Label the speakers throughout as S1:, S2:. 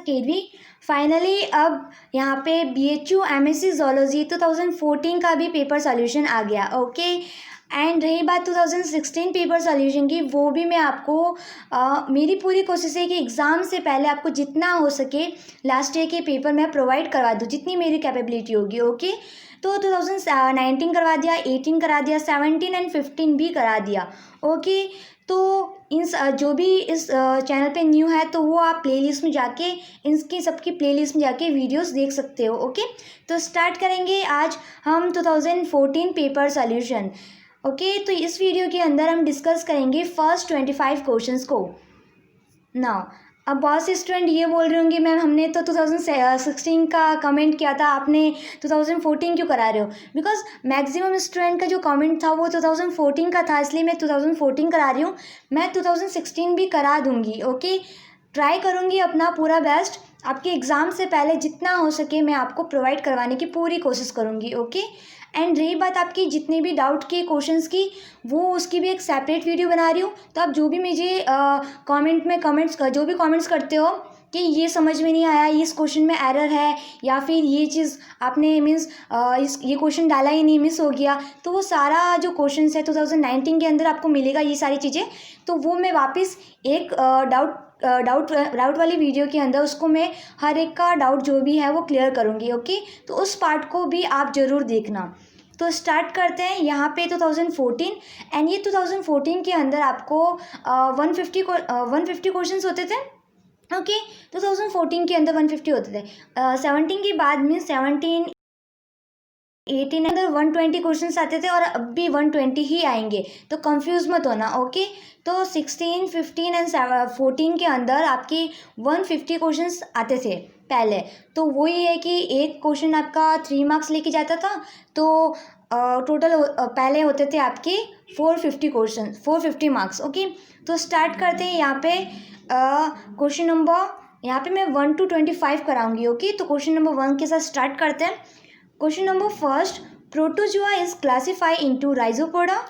S1: केडवी। Finally अब यहाँ पे BHU MSc ज़ूलॉजी 2014 का भी पेपर सॉल्यूशन आ गया। ओके, एंड रही बात 2016 पेपर सॉल्यूशन की, वो भी मैं आपको मेरी पूरी कोशिश है कि एग्ज़ाम से पहले आपको जितना हो सके लास्ट ईयर के पेपर मैं प्रोवाइड करवा दूँ, जितनी मेरी कैपेबिलिटी होगी। ओके, तो 2019 करवा दिया, 18 करा दिया, 17 एंड 15 भी करा दिया। ओके, तो जो भी इस चैनल पे न्यू है तो वो आप प्लेलिस्ट में जाके इनकी सबकी प्लेलिस्ट में जाके वीडियोस देख सकते हो। ओके, तो स्टार्ट करेंगे आज हम 2014 पेपर सॉल्यूशन। ओके, तो इस वीडियो के अंदर हम डिस्कस करेंगे फर्स्ट 25 क्वेश्चंस को। नाउ अब बहुत से स्टूडेंट ये बोल रहे होंगे मैम हमने तो 2016 का कमेंट किया था, आपने 2014 क्यों करा रहे हो? बिकॉज मैक्सिमम स्टूडेंट का जो कमेंट था वो 2014 का था, इसलिए मैं 2014 करा रही हूँ। मैं 2016 भी करा दूँगी। ओके, ट्राई करूँगी अपना पूरा बेस्ट, आपके एग्ज़ाम से पहले जितना हो सके मैं आपको प्रोवाइड करवाने की पूरी कोशिश करूँगी। ओके, एंड रही बात आपकी जितने भी डाउट के क्वेश्चंस की, वो उसकी भी एक सेपरेट वीडियो बना रही हूँ। तो आप जो भी मुझे कमेंट में जो भी कमेंट्स करते हो कि ये समझ में नहीं आया, इस क्वेश्चन में एरर है, या फिर ये चीज़ आपने मीन्स ये क्वेश्चन डाला ही नहीं, मिस हो गया, तो वो सारा जो क्वेश्चन है 2019 के अंदर आपको मिलेगा ये सारी चीज़ें। तो वो मैं वापस एक डाउट वाली वीडियो के अंदर उसको मैं हर एक का डाउट जो भी है वो क्लियर करूँगी। ओके, तो उस पार्ट को भी आप ज़रूर देखना। तो स्टार्ट करते हैं यहाँ पे 2014, एंड ये 2014 के अंदर आपको 150 क्वेश्चंस होते थे। ओके, 2014 के अंदर 150 होते थे। 17 के बाद में 17 18 अंदर 120 क्वेश्चंस आते थे, और अब भी 120 ही आएंगे, तो कंफ्यूज मत होना। ओके, तो 16 15 एंड 14 के अंदर आपकी 150 क्वेश्चंस आते थे पहले। तो वही है कि एक क्वेश्चन आपका 3 मार्क्स लेके जाता था, तो टोटल पहले होते थे आपके 450 क्वेश्चन, 450 मार्क्स। ओके, तो स्टार्ट करते हैं यहाँ पे क्वेश्चन नंबर, यहाँ पे मैं 1 to 25 कराऊंगी। ओके, तो क्वेश्चन नंबर 1 के साथ स्टार्ट करते हैं। Question number first, protozoa is classified into rhizopoda,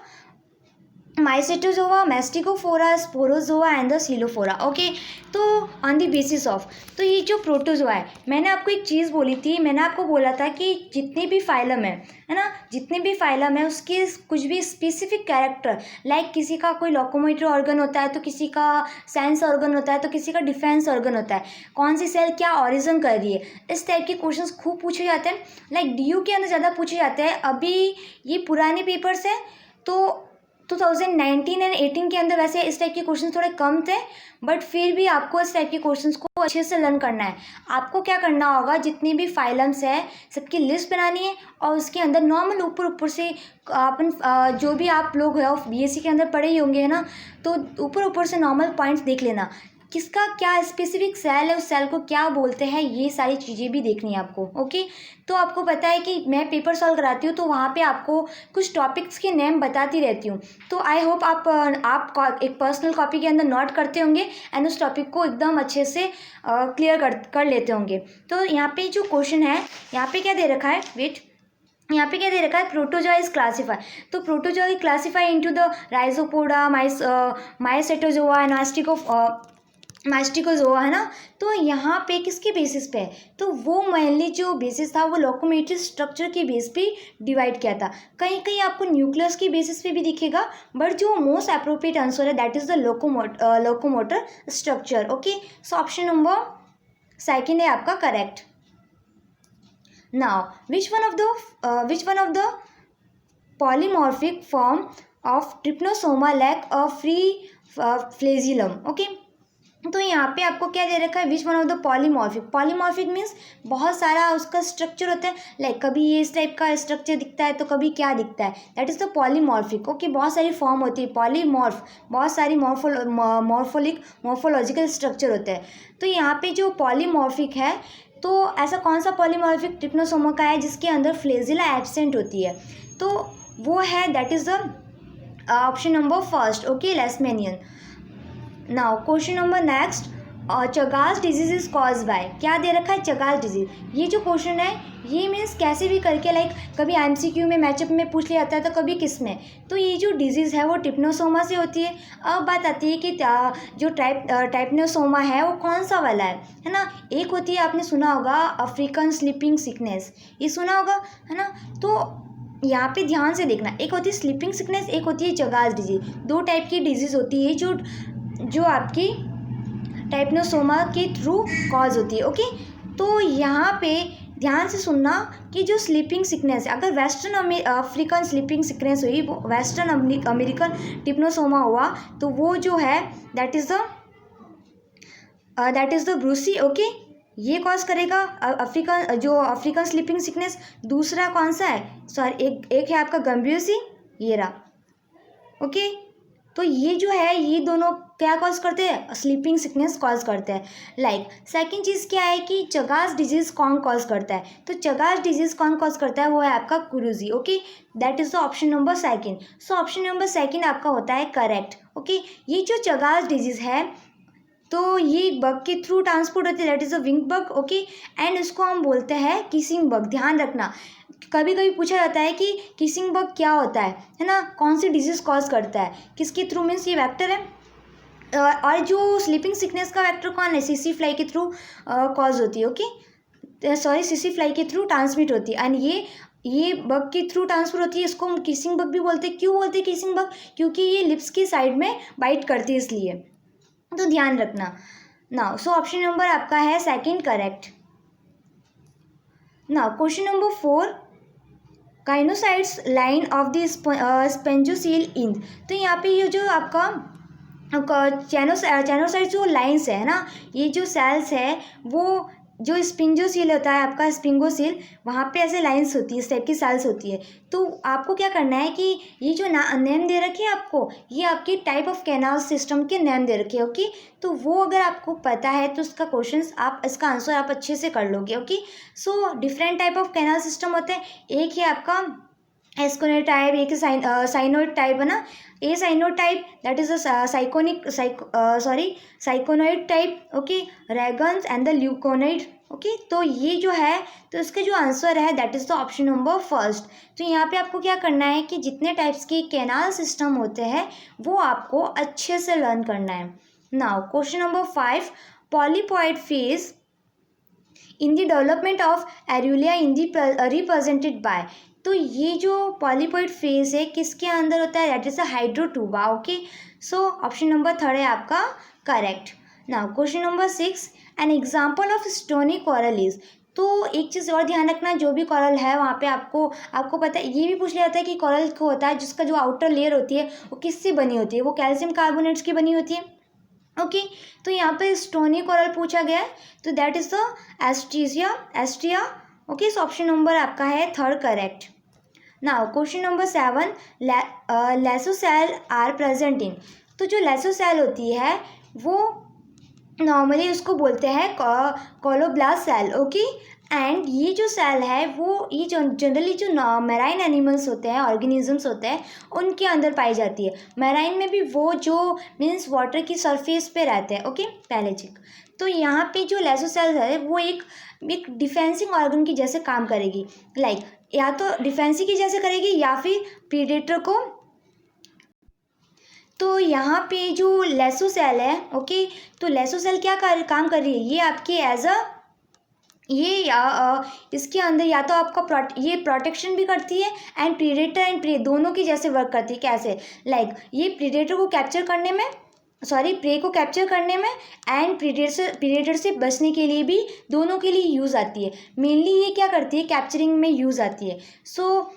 S1: mycetozoa, mastigophora, sporozoa and the ciliophora. Okay, तो ऑन द बेसिस ऑफ, तो ये जो प्रोटोजोआ है, मैंने आपको एक चीज़ बोली थी, मैंने आपको बोला था कि जितने भी फाइलम है ना, जितने भी फाइलम है उसके कुछ भी स्पेसिफिक कैरेक्टर, लाइक किसी का कोई लोकोमोटर ऑर्गन होता है, तो किसी का सेंस ऑर्गन होता है, तो किसी का डिफेंस ऑर्गन होता है, कौन सी सेल क्या ऑरिजिन कर रही है, इस टाइप के क्वेश्चंस खूब पूछे जाते हैं। लाइक DU के अंदर ज़्यादा पूछे जाते हैं। अभी ये पुराने पेपर्स हैं, तो 2019 एंड 18 के अंदर वैसे इस टाइप के क्वेश्चन थोड़े कम थे, बट फिर भी आपको इस टाइप के क्वेश्चंस को अच्छे से लर्न करना है। आपको क्या करना होगा, जितनी भी फाइलम्स है सबकी लिस्ट बनानी है, और उसके अंदर नॉर्मल ऊपर से अपन जो भी आप लोग हो BSc के अंदर पढ़े ही होंगे है ना, तो ऊपर से नॉर्मल पॉइंट्स देख लेना, किसका क्या स्पेसिफिक सेल है, उस सेल को क्या बोलते हैं, ये सारी चीज़ें भी देखनी है आपको। ओके, तो आपको पता है कि मैं पेपर सॉल्व कराती हूँ, तो वहाँ पे आपको कुछ टॉपिक्स के नेम बताती रहती हूँ। तो आई होप आप एक पर्सनल कॉपी के अंदर नोट करते होंगे, एंड उस टॉपिक को एकदम अच्छे से क्लियर कर लेते होंगे। तो यहाँ पे जो क्वेश्चन है, यहाँ पे क्या दे रखा है, वेट, यहाँ पे क्या दे रखा है, प्रोटोजोआ इज क्लासिफाई, तो protozoa is classify into the rhizopoda, mycetozoa and mastigozoa है ना। तो यहाँ पे किसके बेसिस पे है, तो वो मेनली जो बेसिस था वो लोकोमोटिव स्ट्रक्चर के बेस पे डिवाइड किया था। कहीं कहीं आपको न्यूक्लियस की बेसिस पे भी दिखेगा, बट जो मोस्ट अप्रोप्रिएट आंसर है that is the locomotor structure. Okay, so option number second है आपका correct. Now which one of the polymorphic form of trypanosoma lack a free flagellum। Okay, तो यहाँ पे आपको क्या दे रखा है, which one of the polymorphic means बहुत सारा उसका स्ट्रक्चर होता है, लाइक कभी ये इस टाइप का स्ट्रक्चर दिखता है, तो कभी क्या दिखता है, that is the polymorphic. Okay, बहुत सारी फॉर्म होती है, पॉलीमॉर्फ, बहुत सारी मॉर्फोलॉजिकल स्ट्रक्चर होते हैं। तो यहाँ पे जो पॉलीमॉर्फिक है, तो ऐसा कौन सा पॉलीमॉर्फिक ट्रिप्नोसोमा का है जिसके अंदर फ्लेजिला एब्सेंट होती है, तो वो है that is the option number first. Okay, leishmanian. Now question number next, Chagas disease is cause by, क्या दे रखा है, चगास डिजीज। ये जो क्वेश्चन है ये मीन्स कैसे भी करके लाइक कभी एमसीक्यू में मैचअप में पूछ लिया जाता है तो कभी किस में। तो ये जो डिजीज़ है वो ट्रिप्नोसोमा से होती है। अब बात आती है कि जो ट्राइप्नोसोमा है वो कौन सा वाला है ना। एक होती है, आपने सुना होगा अफ्रीकन स्लीपिंग सिकनेस, ये सुना होगा है ना। तो यहाँ पे ध्यान से देखना, एक होती है स्लीपिंग सिकनेस, एक होती है चगास डिजीज। दो टाइप की डिजीज़ होती है जो आपकी ट्राइप्नोसोमा के थ्रू कॉज होती है। ओके, तो यहाँ पे ध्यान से सुनना कि जो स्लीपिंग सिकनेस है, अगर वेस्टर्न अफ्रीकन स्लीपिंग सिकनेस हुई, वो वेस्टर्न अमेरिकन ट्रिप्नोसोमा हुआ, तो वो जो है that is the Brucie. Okay, ये कॉज करेगा अफ्रीकन स्लीपिंग सिकनेस। दूसरा कौन सा है, सॉरी एक है आपका गंभीरसी, ये रहा। ओके, तो ये जो है ये दोनों क्या कॉज करते हैं, स्लीपिंग सिकनेस कॉज करते हैं। लाइक सेकंड चीज़ क्या है कि चगास डिजीज़ कौन कॉज करता है, तो चगास डिजीज़ कौन कॉज करता है, वो है आपका cruzi. Okay, that is the option number second. So option number second आपका होता है करेक्ट। ओके, ये जो चगास डिजीज़ है तो ये बग के थ्रू ट्रांसपोर्ट होती है, that is a wing bug. Okay, and इसको हम बोलते हैं किसिंग बग। ध्यान रखना, कभी कभी पूछा जाता है कि किसिंग बग क्या होता है ना, कौन सी डिजीज़ कॉज करता है, किसके थ्रू, मीन्स ये वेक्टर है। और जो स्लीपिंग सिकनेस का वेक्टर कौन है, सीसी फ्लाई के थ्रू कॉज होती है। ओके, सॉरी सीसी फ्लाई के थ्रू ट्रांसमिट होती है, एंड ये बग के थ्रू ट्रांसफर होती है। इसको हम किसिंग बग भी बोलते हैं। क्यों बोलते हैं किसिंग बग, क्योंकि ये लिप्स की साइड में बाइट करती है, इसलिए। तो ध्यान रखना। नाउ सो ऑप्शन नंबर आपका है second correct. Now question number 4, choanocytes line of the spongocoel इंद। तो यहाँ पे ये जो आपका चैनोसाइट्स जो लाइन्स है ना, ये जो सेल्स है वो जो स्पिंजोसील होता है आपका स्पिंगोसील, वहाँ पे ऐसे लाइंस होती है, इस टाइप की सेल्स होती है। तो आपको क्या करना है कि ये जो नेम दे रखे हैं आपको, ये आपकी टाइप ऑफ कैनाल सिस्टम के नेम दे रखे हैं। ओके, तो वो अगर आपको पता है तो उसका क्वेश्चंस आप इसका आंसर आप अच्छे से कर लोगे। Okay, so different type of canal system होते हैं। एक है आपका एस्कोनोइड टाइप, एक साइनोइड टाइप है ना। A syconoid type that is syconoid type. Okay, rhagons and the leuconoid. Okay, तो ये जो है तो इसका जो आंसर है that is the option number first. तो यहाँ पे आपको क्या करना है कि जितने टाइप्स के कैनाल सिस्टम होते हैं वो आपको अच्छे से लर्न करना है। Now question number 5, polypoid phase in the development of aurelia in the represented by. तो ये जो पॉलीपॉइड फेज है किसके अंदर होता है, that is a hydrotuba. Okay, so option number 3 है आपका correct. Now question number 6, an example of stony coral is. तो एक चीज़ और ध्यान रखना, जो भी कोरल है वहाँ पे आपको पता है, ये भी पूछ लिया जाता है कि कोरल को होता है जिसका जो आउटर लेयर होती है वो किससे बनी होती है, वो कैल्शियम कार्बोनेट्स की बनी होती है। ओके, तो यहाँ पे स्टोनी कोरल पूछा गया है, तो that is the astraea. Okay, so option number आपका है 3rd correct. Now question number 7, lasso cell are present in. तो जो लेसोसेल होती है वो नॉर्मली उसको बोलते हैं कोलोब्लास्ट सेल। ओके, एंड ये जो सेल है वो ये जनरली जो मैराइन एनिमल्स होते हैं, ऑर्गेनिजम्स होते हैं, उनके अंदर पाई जाती है। मैराइन में भी वो जो मीन्स वाटर की सरफेस पे रहते हैं। ओके, पैलेजिक। तो यहाँ पे जो लेसोसेल है वो एक डिफेंसिंग ऑर्गन की जैसे काम करेगी। लाइक या तो डिफेंसिंग की जैसे करेगी या फिर प्रीडेटर को। तो यहाँ पे जो लेसोसेल है, ओके, तो लेसोसेल क्या काम कर रही है, ये आपकी एज अ इसके अंदर या तो आपका ये प्रोटेक्शन भी करती है एंड प्रीडेटर एंड प्रे दोनों की जैसे वर्क करती है। कैसे, लाइक ये प्रीडेटर को कैप्चर करने में, प्रे को कैप्चर करने में एंड प्रीडेटर से बचने के लिए भी, दोनों के लिए यूज़ आती है। मेनली ये क्या करती है, कैप्चरिंग में यूज़ आती है। सो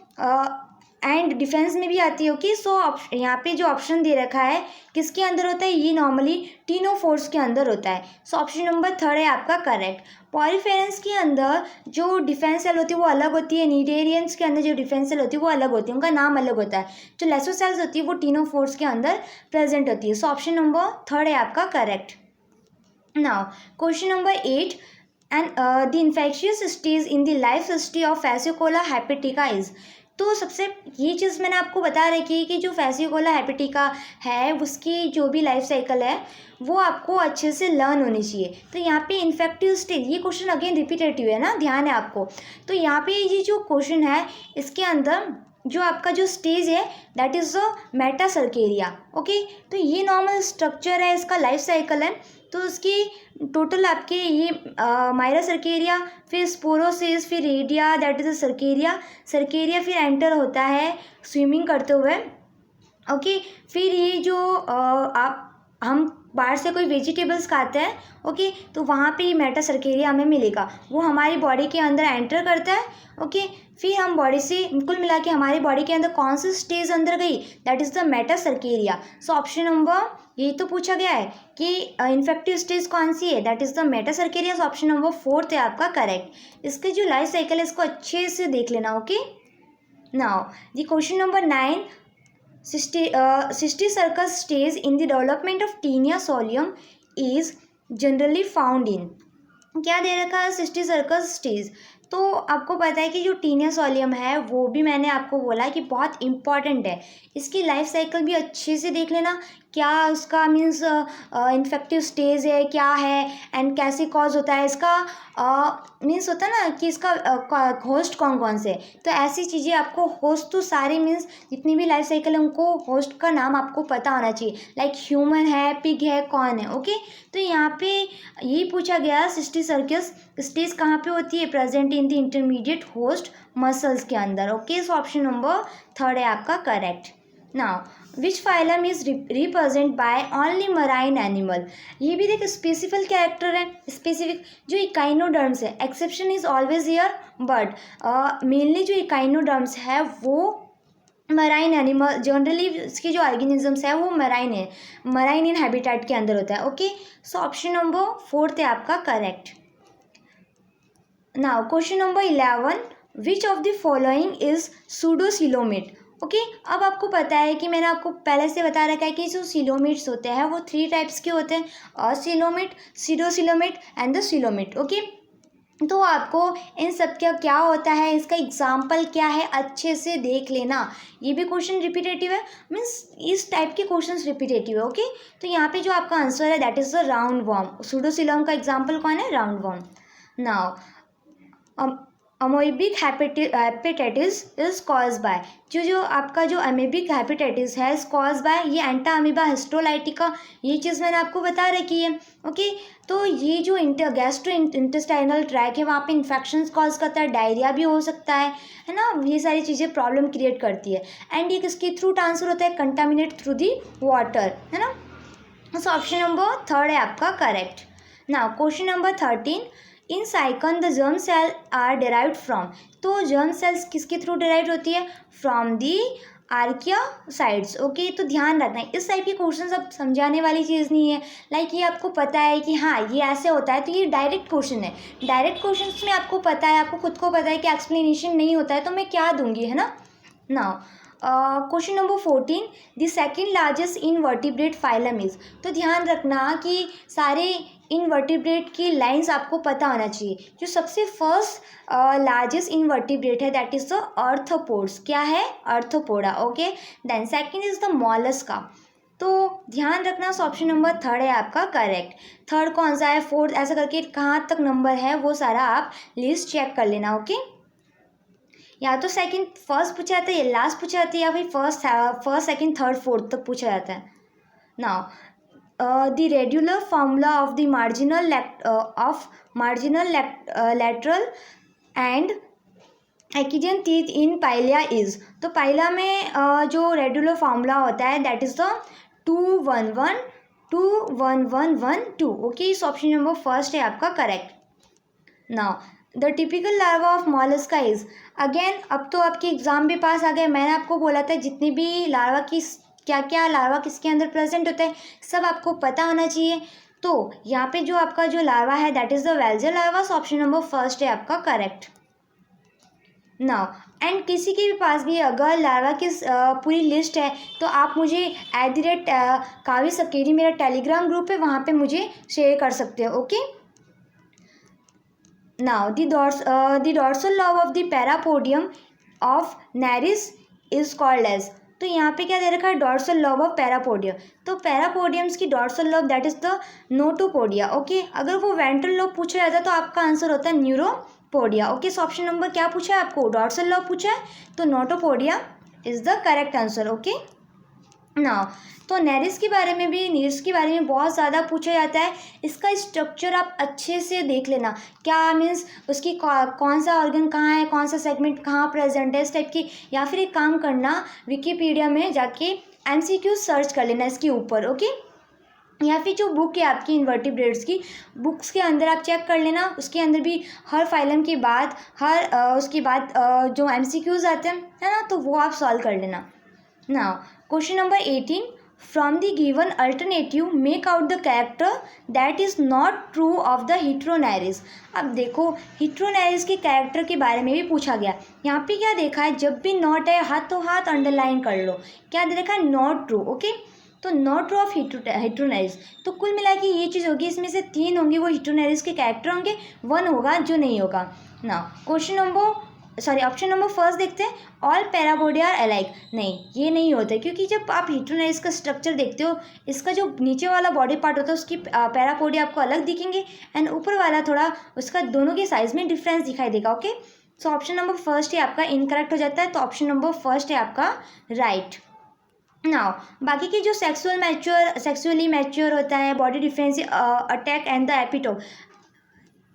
S1: एंड डिफेंस में भी आती है। ओके, सो यहाँ पे जो ऑप्शन दे रखा है किसके अंदर होता है, ये नॉर्मली टीनोफोर्स के अंदर होता है। सो ऑप्शन नंबर 3 है आपका करेक्ट। पॉलीफेरेंस के अंदर जो डिफेंस सेल होती है वो अलग होती है, नीडेरियंस के अंदर जो डिफेंस सेल होती है वो अलग होती है, उनका नाम अलग होता है। जो लेसोसेल्स होती है वो टीनोफोर्स के अंदर प्रेजेंट होती है। सो ऑप्शन नंबर 3 है आपका correct. Now question number 8, and the infectious stage in the life history of fasciola hepatica is. तो सबसे ये चीज़ मैंने आपको बता रखी है कि जो फैसिकोला हेपेटिका है उसकी जो भी लाइफ साइकिल है वो आपको अच्छे से लर्न होनी चाहिए। तो यहाँ पे इन्फेक्टिव स्टेज, ये क्वेश्चन अगेन रिपीटेटिव है ना, ध्यान है आपको। तो यहाँ पे ये जो क्वेश्चन है इसके अंदर जो आपका जो स्टेज है that is the metacercaria. Okay, तो ये नॉर्मल स्ट्रक्चर है, इसका लाइफ साइकिल है। तो उसकी टोटल आपके ये माइरासर्केरिया, फिर स्पोरोसिस, फिर redia that is the cercaria. Cercaria फिर एंटर होता है स्विमिंग करते हुए। ओके, फिर ये जो आप हम बाहर से कोई वेजिटेबल्स खाते हैं, ओके, तो वहाँ पे ये मेटासर्केरिया हमें मिलेगा, वो हमारी बॉडी के अंदर एंटर करता है। ओके, फिर हम बॉडी से कुल मिला के हमारी बॉडी के अंदर कौन सी स्टेज अंदर गई, that is the metacercaria. So option number, ये तो पूछा गया है कि इन्फेक्टिव स्टेज कौन सी है, that is the metacercaria. So option number 4 है आपका करेक्ट। इसके जो लाइफ साइकिल है इसको अच्छे से देख लेना। Okay, now the question number 9, cysticercus stage in the development of tinea solium is generally found in, क्या दे रखा है cysticercus स्टेज। तो आपको पता है कि जो टीनिया सोलियम है वो भी मैंने आपको बोला कि बहुत इंपॉर्टेंट है, इसकी लाइफ साइकिल भी अच्छे से देख लेना, क्या उसका मीन्स इन्फेक्टिव स्टेज है क्या है, एंड कैसे कॉज होता है इसका, मीन्स होता है ना कि इसका होस्ट कौन कौन से। तो ऐसी चीज़ें आपको, होस्ट तो सारे मीन्स जितनी भी लाइफ साइकिल है उनको होस्ट का नाम आपको पता होना चाहिए, लाइक ह्यूमन है, पिग है, कौन है। ओके, तो यहाँ पे यही पूछा गया सिस्टिसर्कस स्टेज कहाँ पे होती है, present in the intermediate host muscles के अंदर। ओके, सो ऑप्शन नंबर 3 है आपका correct. Now which phylum is represent by only marine animal, ये भी एक स्पेसिफिक कैरेक्टर है, स्पेसिफिक जो इकाइनोडर्म्स है, exception is always here, but mainly जो इकाइनोडर्म्स है वो मराइन एनिमल, जनरली इसके जो ऑर्गेनिजम्स है वो मराइन है, मराइन इन हैबिटेट के अंदर होता है। ओके, सो ऑप्शन नंबर 4 है आपका correct. Now question number 11, which of the following is pseudocoelomate. Okay, अब आपको पता है कि मैंने आपको पहले से बता रखा है कि जो सिलोमेट्स होते हैं वो 3 टाइप्स के होते हैं, acoelomate, सीडोसिलोमेट and the coelomate. Okay, तो आपको इन सब का क्या होता है, इसका एग्जाम्पल क्या है, अच्छे से देख लेना। ये भी क्वेश्चन रिपीटेटिव है, मीन्स इस टाइप के क्वेश्चंस रिपीटेटिव है। ओके, तो यहाँ पे जो आपका आंसर है that is the round worm. Pseudocoelom का एग्जाम्पल कौन है, round worm. Now amoebic hepatitis is cause by, जो आपका जो अमीबिक हेपेटाइटिस है इज कॉज बाय ये एंटा अमीबा हिस्टोलाइटिका, ये चीज़ मैंने आपको बता रखी है। ओके, तो ये जो गैस्ट्रो इंटेस्टाइनल ट्रैक है वहाँ पे इन्फेक्शंस कॉज करता है, डायरिया भी हो सकता है ना, ये सारी चीज़ें प्रॉब्लम क्रिएट करती है। एंड ये किसके थ्रू ट्रांसफर होता है, कंटामिनेट थ्रू दी वाटर, है ना। सो ऑप्शन नंबर 3 है आपका correct. Now question number 13, in sycon the germ cell are derived from, तो जर्म सेल्स किसके थ्रू डिराइव होती है, फ्रॉम दी आर्कियासाइड्स। ओके, तो ध्यान रखना है इस टाइप के क्वेश्चन अब समझाने वाली चीज़ नहीं है, लाइक ये आपको पता है कि हाँ ये ऐसे होता है, तो ये डायरेक्ट क्वेश्चन है। डायरेक्ट क्वेश्चन में आपको पता है, आपको खुद को पता है कि एक्सप्लेनेशन नहीं होता है तो मैं क्या दूंगी, है ना। Now question number 14, the second largest invertebrate phylum is, तो ध्यान रखना कि सारे इनवर्टिब्रेट की लाइंस आपको पता होना चाहिए। जो सबसे फर्स्ट लार्जेस्ट इनवर्टिब्रेट है दैट इज द आर्थ्रोपोड्स, क्या है, arthropoda. Okay, then second is the mollusca, तो ध्यान रखना ऑप्शन नंबर 3 है आपका करेक्ट। थर्ड कौन सा है, फोर्थ, ऐसा करके कहाँ तक नंबर है वो सारा आप लिस्ट चेक कर लेना। ओके, या तो सेकंड फर्स्ट पूछा जाता है या लास्ट पूछा जाता है, या फिर फर्स्ट सेकंड थर्ड फोर्थ तक पूछा जाता है। Now the regular formula of the marginal lateral and Achillian teeth in Pilia is, तो पाइला में जो रेगुलर फार्मूला होता है दैट इज द 211 21112। ओके, इस ऑप्शन नंबर फर्स्ट है आपका correct. Now the typical larva of Mollusca is, again अब तो आपके एग्जाम भी पास आ गए, मैंने आपको बोला था जितनी भी लार्वा की क्या क्या लार्वा किसके अंदर प्रेजेंट होता है सब आपको पता होना चाहिए। तो यहाँ पे जो आपका जो लार्वा है that is the veliger larva, option number first है आपका करेक्ट। नाउ एंड किसी के भी पास भी अगर लार्वा की पूरी लिस्ट है तो आप मुझे @कावी सकेरी मेरा टेलीग्राम ग्रुप है वहाँ पे मुझे शेयर कर सकते हो। Okay, now the dorsal lobe of the parapodium of nereis is called as. तो यहाँ पे क्या दे रखा है, डॉर्सल लॉब ऑफ पैरापोडिया। तो पैरापोडियम्स की dorsal lobe that is the notopodia. Okay, अगर वो वेंट्रल लॉब पूछा जाता है तो आपका आंसर होता है neuropodia. Okay, so option number क्या पूछा है आपको, डॉर्सल लॉब पूछा है, तो notopodia is the correct answer. Okay now, तो नेरिस के बारे में भी, नीरिस के बारे में बहुत ज़्यादा पूछा जाता है। इसका स्ट्रक्चर आप अच्छे से देख लेना, क्या मीन्स उसकी कौन सा ऑर्गन कहाँ है, कौन सा सेगमेंट कहाँ प्रेजेंट है, इस टाइप की। या फिर एक काम करना, विकीपीडिया में जाके एमसीक्यू सर्च कर लेना इसके ऊपर। ओके, या फिर जो बुक है आपकी इन्वर्टिब्रेट्स की, बुक्स के अंदर आप चेक कर लेना, उसके अंदर भी हर फाइलम के बाद उसके बाद जो एमसीक्यूज आते हैं, है ना, तो वो आप सॉल्व कर लेना। Now question number 18, from the given alternative make out the character that is not true of the heteronereis. अब देखो, हिट्रोनेरिस के कैरेक्टर के बारे में भी पूछा गया। यहाँ पे क्या देखा है, जब भी नॉट है हाथों हाथ अंडरलाइन कर लो, क्या दे रखा है, नॉट ट्रू। ओके, तो नॉट ट्रू ऑफ हिट्रोनेरिस, तो कुल मिला के ये चीज़ होगी, इसमें से 3 होंगे वो हिट्रोनेरिस के कैरेक्टर होंगे, 1 होगा जो नहीं होगा ना। ऑप्शन नंबर फर्स्ट देखते हैं, ऑल पैरापोडिया आर अलाइक। नहीं, ये नहीं होता है, क्योंकि जब आप हिट्रोनेरिस का स्ट्रक्चर देखते हो, इसका जो नीचे वाला बॉडी पार्ट होता है उसकी पैरापोडिया आपको अलग दिखेंगे, एंड ऊपर वाला थोड़ा उसका दोनों के साइज में डिफरेंस दिखाई देगा। Okay, so option number first ही आपका इनकरेक्ट हो जाता है, तो ऑप्शन नंबर फर्स्ट है आपका राइट। नाउ बाकी की जो सेक्सुअली मैच्योर होता है, body difference, attack and the epitope.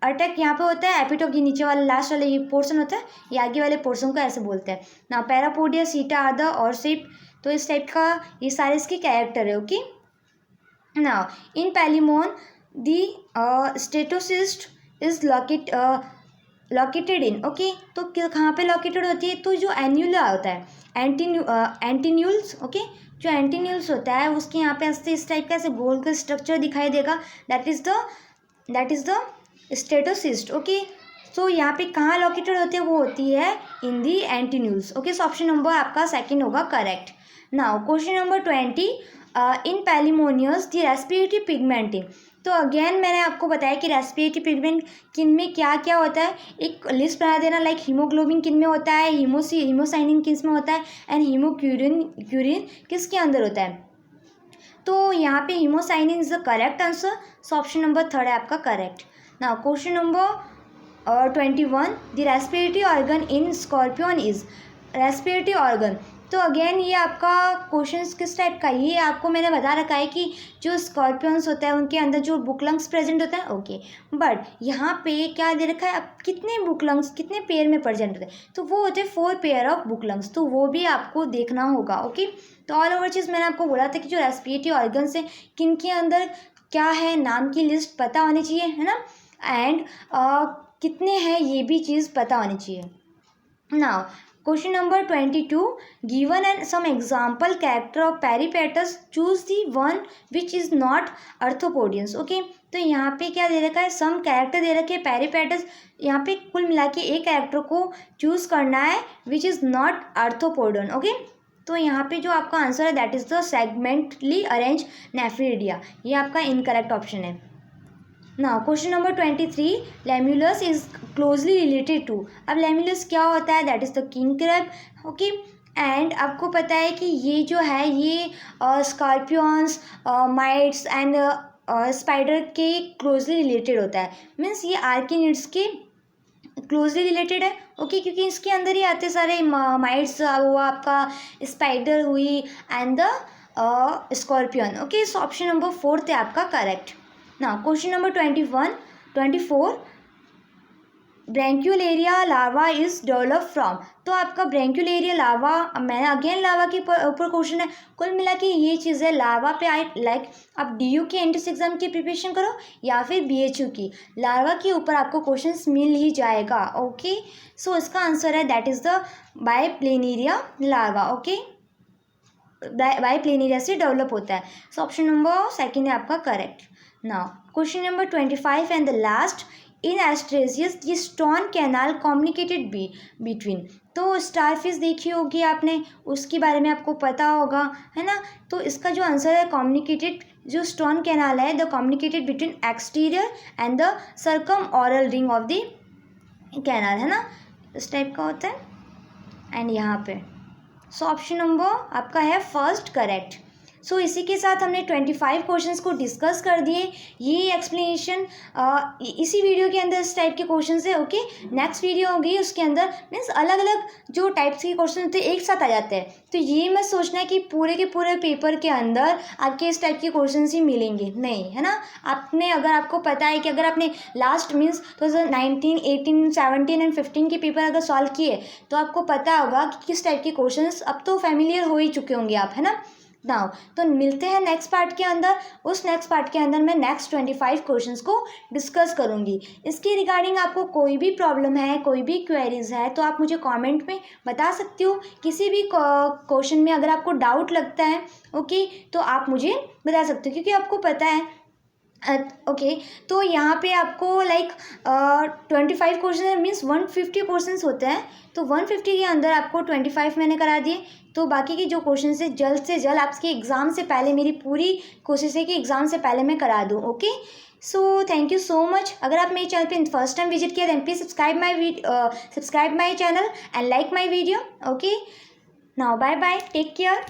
S1: Attack यहाँ पे होता है, एपिटोप ये नीचे वाला लास्ट वाले ये पोर्शन होता है, ये आगे वाले पोर्शन को ऐसे बोलते हैं ना। पैरापोडिया, सीटा, आधा और सिप, तो इस टाइप का ये सारे इसके कैरेक्टर है। Okay now, in palaemon the statocyst is located in. Okay, तो कहाँ पे लोकेटेड होती है, तो जो एन्यूला होता है, एंटीन्यूल्स। ओके, जो एंटीन्यूल्स होता है उसके यहाँ पे इस टाइप का ऐसे गोल का स्ट्रक्चर दिखाई देगा, that is the statocyst. Okay, so यहाँ पे कहाँ लोकेटेड होती है, वो होती है in the antennules. Okay, so option number आपका सेकंड होगा correct. Now question number 20, in palaemon is the respiratory pigmenting. तो अगेन मैंने आपको बताया कि रेस्पिरेटरी पिगमेंट किन में क्या क्या होता है, एक लिस्ट बना देना, लाइक हीमोग्लोबिन किन में होता है, हीमोसाइनिन किस में होता है, एंड हीमोक्यूरिन किसके अंदर होता है। तो यहाँ पे haemocyanin is the correct answer, so option number third है आपका correct. Now question number 21, the respiratory organ in scorpion is. Respiratory organ, तो अगेन ये आपका क्वेश्चन किस टाइप का, ये आपको मैंने बता रखा है कि जो स्कॉर्पियंस होता है उनके अंदर जो बुक लंग्स प्रेजेंट होता है। ओके, बट यहाँ पे क्या दे रखा है, अब कितने बुक लंग्स कितने पेयर में प्रेजेंट होते हैं, तो वो होते हैं 4 पेयर ऑफ बुक लंग्स, तो वो भी आपको देखना होगा। ओके, तो ऑल ओवर चीज़ मैंने आपको बोला था कि जो रेस्पिरेटरी ऑर्गन्स है किन के अंदर क्या है, नाम की लिस्ट पता होनी चाहिए, है ना, एंड कितने हैं ये भी चीज़ पता होनी चाहिए। Now question number 22, given and some example character of peripatus, choose the one which is not arthropodians. Okay, तो यहाँ पे क्या दे रखा है, सम कैरेक्टर दे रखे हैं पेरिपेटस, यहाँ पे कुल मिला के एक कैरेक्टर को चूज करना है which is not arthropodan. Okay, तो यहाँ पे जो आपका आंसर है that is the segmentally arrange nephridia, ये आपका इनकरेक्ट ऑप्शन है। Now question number 23, limulus is closely related to. अब लेम्युलस क्या होता है, that is the king crab. Okay, and आपको पता है कि ये जो है ये स्कॉर्पियंस, माइट्स एंड स्पाइडर के क्लोजली रिलेटेड होता है, मीन्स ये आर्किनिड्स के क्लोजली रिलेटेड है। ओके, क्योंकि इसके अंदर ही आते सारे माइट्स हुआ, आपका स्पाइडर हुई and the scorpion. Okay, so option number 4 है आपका correct. Now question number 24, brachiolaria larva is develop from. तो आपका ब्रैंक्यूलेरिया लार्वा, मैंने अगेन लार्वा के ऊपर क्वेश्चन है, कुल मिला के ये चीज़ है लार्वा पे आई, लाइक आप DU की एंट्रेंस एग्जाम की प्रिपरेशन करो या फिर BHU की, लार्वा के ऊपर आपको क्वेश्चन मिल ही जाएगा। ओके, सो इसका आंसर है that is the bipinnaria larva. Okay, bipinnaria से डेवलप होता है, सो ऑप्शन नंबर सेकेंड है आपका correct. Now question number 25 and the last, in asterias the stone canal communicated between. तो स्टारफिश देखी होगी आपने, उसके बारे में आपको पता होगा, है ना, तो इसका जो आंसर है कम्युनिकेटेड, जो स्टोन कैनाल है the communicated between exterior and the circumoral ring of the canal, है ना, इस टाइप का होता है। एंड यहाँ पे। सो ऑप्शन नंबर आपका है फर्स्ट करेक्ट। सो इसी के साथ हमने 25 क्वेश्चंस को डिस्कस कर दिए। ये एक्सप्लेनेशन इसी वीडियो के अंदर इस टाइप के क्वेश्चंस है। ओके, नेक्स्ट वीडियो होगी उसके अंदर मीन्स अलग अलग जो टाइप्स के क्वेश्चन होते हैं एक साथ आ जाते हैं। तो ये मत सोचना है कि पूरे के पूरे पेपर के अंदर आपके इस टाइप के क्वेश्चन ही मिलेंगे, नहीं, है ना। आपने अगर आपको पता है कि अगर आपने लास्ट मीन्स 2019, 18, 17 एंड 15 के पेपर अगर सॉल्व किए तो आपको पता होगा कि किस टाइप के क्वेश्चन अब तो फैमिलियर हो ही चुके होंगे आप, है ना। नाउ तो मिलते हैं नेक्स्ट पार्ट के अंदर। उस नेक्स्ट पार्ट के अंदर मैं नेक्स्ट 25 क्वेश्चंस को डिस्कस करूंगी। इसके रिगार्डिंग आपको कोई भी प्रॉब्लम है, कोई भी क्वेरीज है तो आप मुझे कमेंट में बता सकते हो। किसी भी क्वेश्चन में अगर आपको डाउट लगता है ओके तो आप मुझे बता सकते हो, क्योंकि आपको पता है ओके तो यहाँ पे आपको लाइक 25 क्वेश्चन मीन्स 150 क्वेश्चंस होते हैं। तो 150 के अंदर आपको 25 मैंने करा दिए। तो बाकी की जो क्वेश्चन से जल्द आपके एग्ज़ाम से पहले मेरी पूरी कोशिश है कि एग्ज़ाम से पहले मैं करा दूँ। Okay, so thank you so much. अगर आप मेरे चैनल पे फर्स्ट टाइम विजिट किया then please subscribe my channel and like my video. Okay, now bye bye, take care.